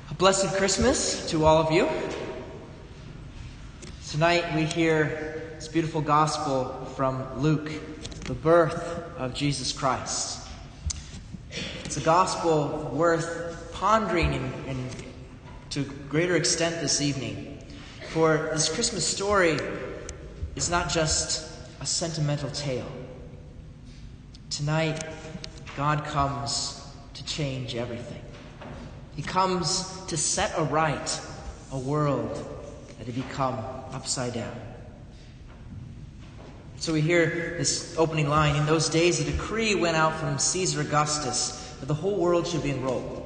A blessed Christmas to all of you. Tonight we hear this beautiful gospel from Luke, the birth of Jesus Christ. It's a gospel worth pondering and to a greater extent this evening. For this Christmas story is not just a sentimental tale. Tonight, God comes to change everything. He comes to set aright a world that had become upside down. So we hear this opening line, "In those days a decree went out from Caesar Augustus that the whole world should be enrolled."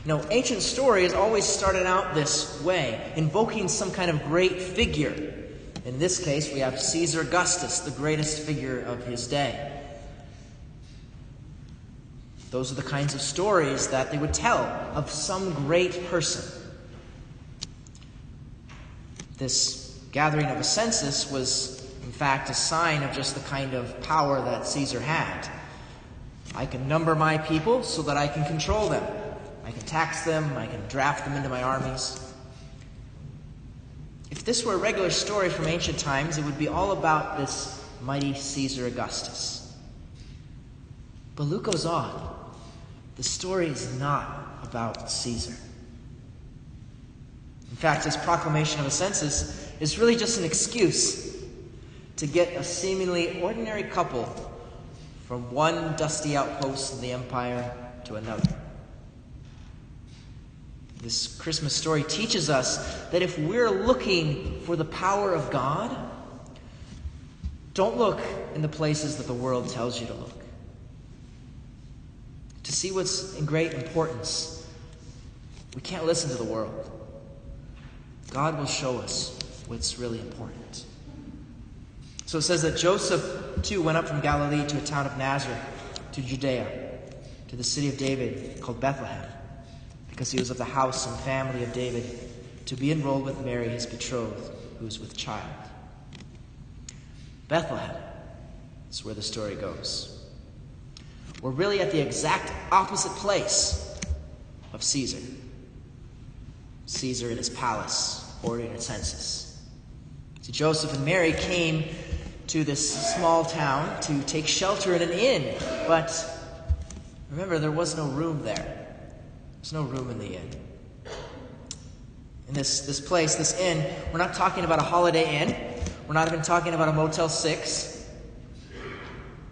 You know, ancient stories always started out this way, invoking some kind of great figure. In this case, we have Caesar Augustus, the greatest figure of his day. Those are the kinds of stories that they would tell of some great person. This gathering of a census was, in fact, a sign of just the kind of power that Caesar had. I can number my people so that I can control them. I can tax them. I can draft them into my armies. If this were a regular story from ancient times, it would be all about this mighty Caesar Augustus. But Luke goes on. The story is not about Caesar. In fact, his proclamation of a census is really just an excuse to get a seemingly ordinary couple from one dusty outpost in the empire to another. This Christmas story teaches us that if we're looking for the power of God, don't look in the places that the world tells you to look. To see what's in great importance, we can't listen to the world. God will show us what's really important. So it says that Joseph, too, went up from Galilee to a town of Nazareth, to Judea, to the city of David called Bethlehem, because he was of the house and family of David, to be enrolled with Mary, his betrothed, who was with child. Bethlehem is where the story goes. We're really at the exact opposite place of Caesar. Caesar in his palace, ordering a census. See, Joseph and Mary came to this small town to take shelter in an inn, but remember, there was no room there. There's no room in the inn. In this place, this inn, we're not talking about a Holiday Inn. We're not even talking about a Motel 6.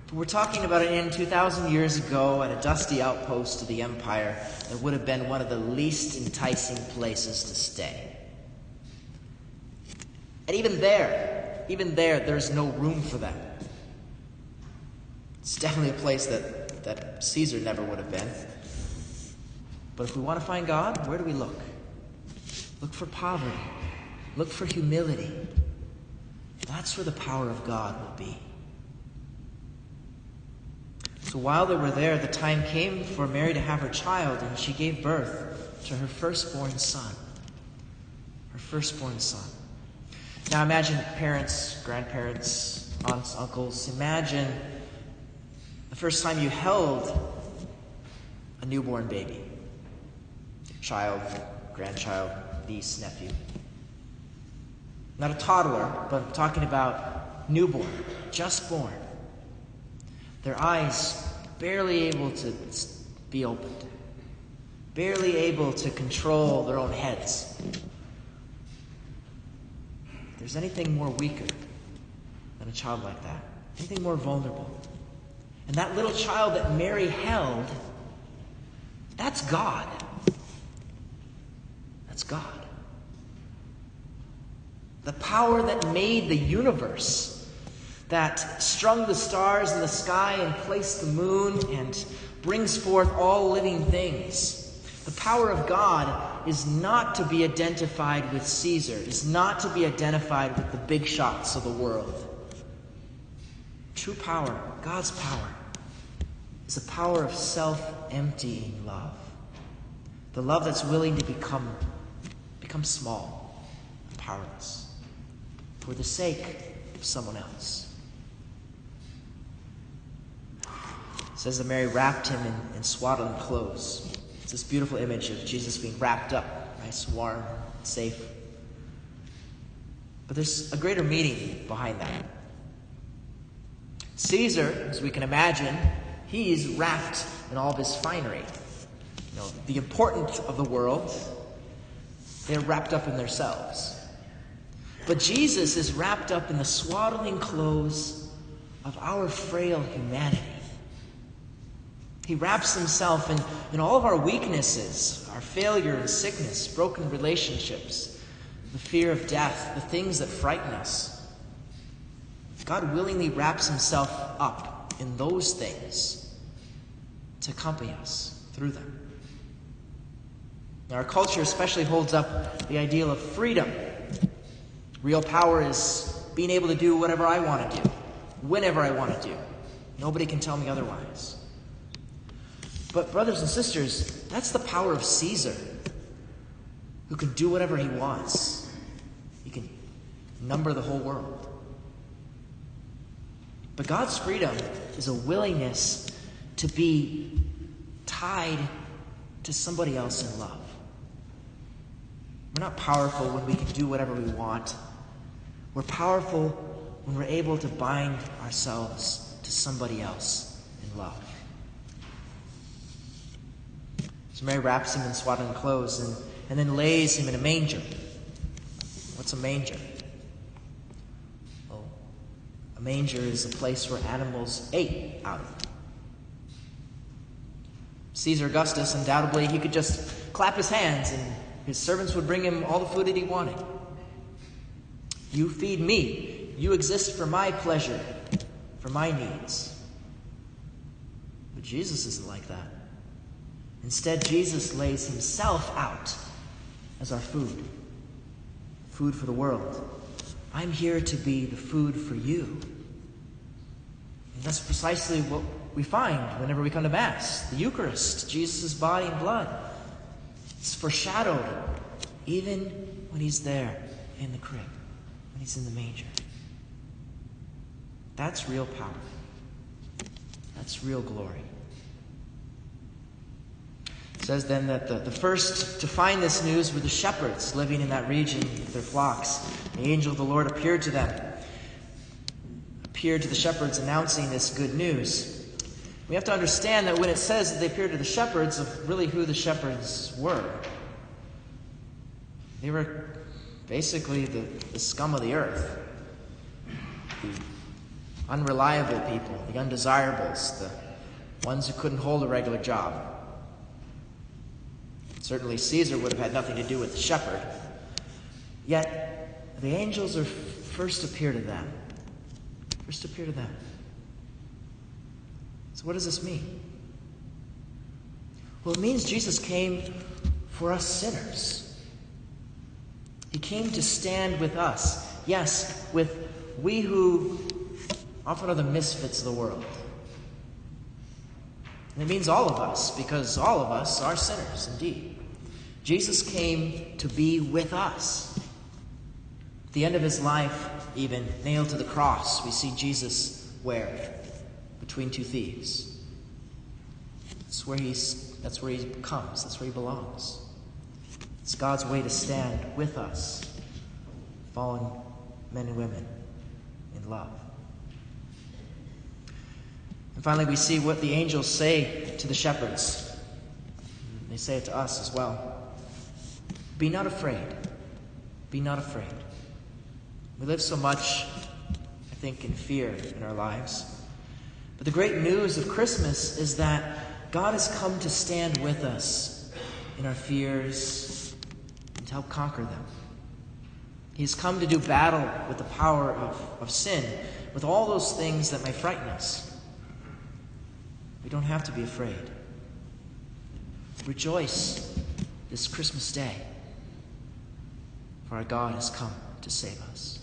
But we're talking about an inn 2,000 years ago at a dusty outpost of the empire that would have been one of the least enticing places to stay. And even there, there's no room for them. It's definitely a place that Caesar never would have been. But if we want to find God, where do we look? Look for poverty. Look for humility. That's where the power of God will be. So while they were there, the time came for Mary to have her child, and she gave birth to her firstborn son. Her firstborn son. Now imagine parents, grandparents, aunts, uncles. Imagine the first time you held a newborn baby. Child, grandchild, niece, nephew. Not a toddler, but I'm talking about newborn, just born. Their eyes barely able to be opened. Barely able to control their own heads. If there's anything more weaker than a child like that, anything more vulnerable. And that little child that Mary held, that's God. That's God. The power that made the universe, that strung the stars in the sky and placed the moon and brings forth all living things. The power of God is not to be identified with Caesar, is not to be identified with the big shots of the world. True power, God's power, is a power of self-emptying love. The love that's willing to become small and powerless for the sake of someone else. It says that Mary wrapped him in swaddling clothes. It's this beautiful image of Jesus being wrapped up, nice, warm, safe. But there's a greater meaning behind that. Caesar, as we can imagine, he's wrapped in all of his finery. The important of the world, they're wrapped up in themselves. But Jesus is wrapped up in the swaddling clothes of our frail humanity. He wraps himself in all of our weaknesses, our failure and sickness, broken relationships, the fear of death, the things that frighten us. God willingly wraps himself up in those things to accompany us through them. Now, our culture especially holds up the ideal of freedom. Real power is being able to do whatever I want to do, whenever I want to do. Nobody can tell me otherwise. But brothers and sisters, that's the power of Caesar, who can do whatever he wants. He can number the whole world. But God's freedom is a willingness to be tied to somebody else in love. We're not powerful when we can do whatever we want. We're powerful when we're able to bind ourselves to somebody else in love. So Mary wraps him in swaddling clothes and then lays him in a manger. What's a manger? Well, a manger is a place where animals ate out of. Caesar Augustus, undoubtedly, he could just clap his hands and his servants would bring him all the food that he wanted. You feed me. You exist for my pleasure, for my needs. But Jesus isn't like that. Instead, Jesus lays himself out as our food for the world. I'm here to be the food for you. And that's precisely what we find whenever we come to Mass. The Eucharist, Jesus' body and blood. It's foreshadowed even when he's there in the crib, when he's in the manger. That's real power. That's real glory. It says then that the first to find this news were the shepherds living in that region with their flocks. The angel of the Lord appeared to them, appeared to the shepherds announcing this good news. We have to understand that when it says that they appeared to the shepherds, of really who the shepherds were. They were basically the scum of the earth. The unreliable people, the undesirables, the ones who couldn't hold a regular job. Certainly Caesar would have had nothing to do with the shepherd. Yet the angels are first appear to them. First appear to them. So what does this mean? Well, it means Jesus came for us sinners. He came to stand with us. Yes, with we who often are the misfits of the world. And it means all of us, because all of us are sinners indeed. Jesus came to be with us. At the end of his life, even nailed to the cross, we see Jesus where? Between two thieves. That's where he comes. That's where he belongs. It's God's way to stand with us, fallen men and women, in love. And finally, we see what the angels say to the shepherds. They say it to us as well. Be not afraid. Be not afraid. We live so much, I think, in fear in our lives. But the great news of Christmas is that God has come to stand with us in our fears and to help conquer them. He's come to do battle with the power of sin, with all those things that may frighten us. We don't have to be afraid. Rejoice this Christmas day, for our God has come to save us.